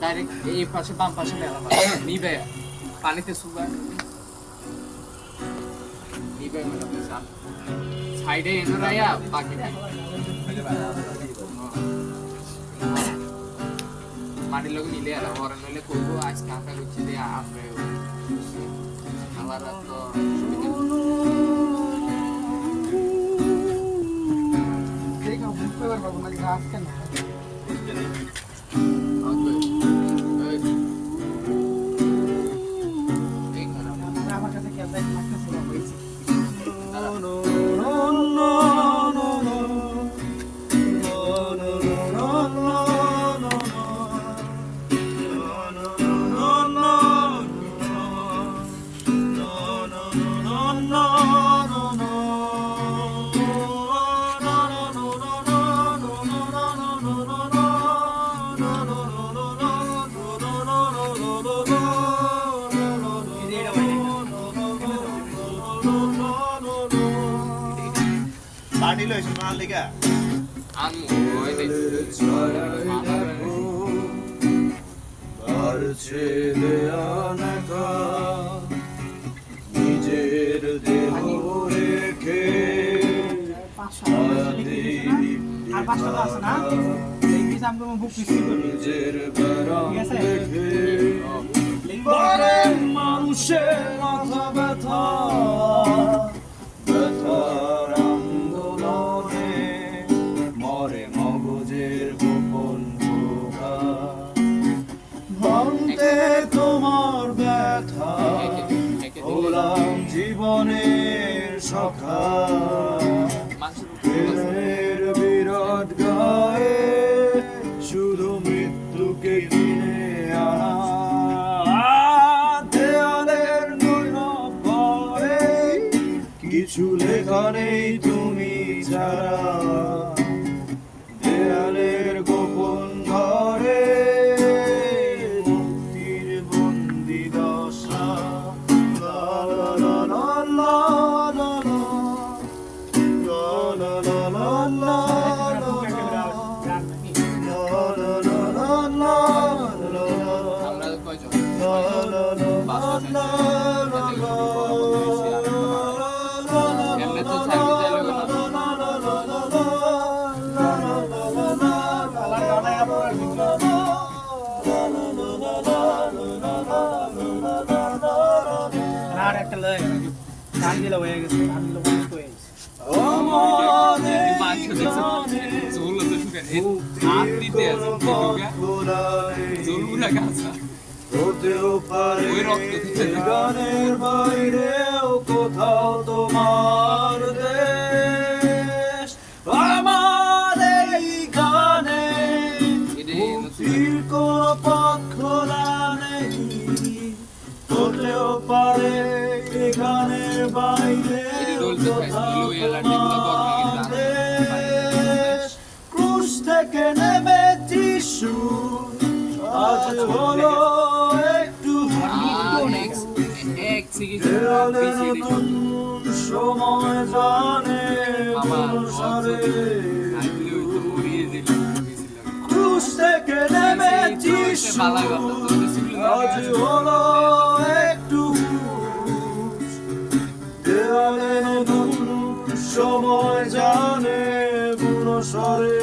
Direct এই পাশে বাম পাশে মেলা পাশে নিবে পানিতে সুগার নিবে মেলা পাশে সাইডে এনে রায়া বাকি মাটির লোক নিলে আর ওরা নইলে করবো আজকে আমরা করছি যে আমরা আমার তো বুঝতে পারবো না গাছ কেন আমার কাছে ক্যামেরা লাগতেছে না হয়েছে Party lo es mal liga. Anu, oye, বাড়ছে দেয়ানাকা নিজের দেহ রেখে আর 500 টাকা আছে না এই পিস আমি বুক পিসি করি নিজের বারাম দেখে মানুষের মাথা ব্যথা ব্যথার আন্দোলনে মরে মগজের গোপন পোকা ভাঙতে তোমার ব্যথা হলাম জীবনের সখা প্রেমের বিরাট গায়ে শুধু মৃত্যুকে কিনে আনা দেয়ালের নৈরব ভয়ে কিছু লেখা নেই তুমি ছাড়া দেয়ালের গোপন ঘরে মুক্তির বন্দি দশা লা লা লা লা লা লা লা লা লা লা আমরা কয়জন এমনি তো সার্ভিস দিলে আর একটা লয় গান দিলে হয়ে গেছে গান দিলে বন্ধ হয়ে গেছে জোল তো শুকান হাত দিতে আছে জোলগুলা গাছা হতেও পারে ওই রক্ত দিচ্ছে না। গানের বাইরেও কোথাও তোমার দেশ আমার এই গানে মুক্তির কোন পথ খোলা নেই হতেও পারে এই গানের বাইরে ক্রুশ থেকে নেমে যিশু আজ হলো একটু দেয়ালের নতুন সময় জানে অনুসারে ক্রুশ থেকে নেমে যিশু আজ হলো একটু দেয়ালে নতুন সময় জানে অনুসারে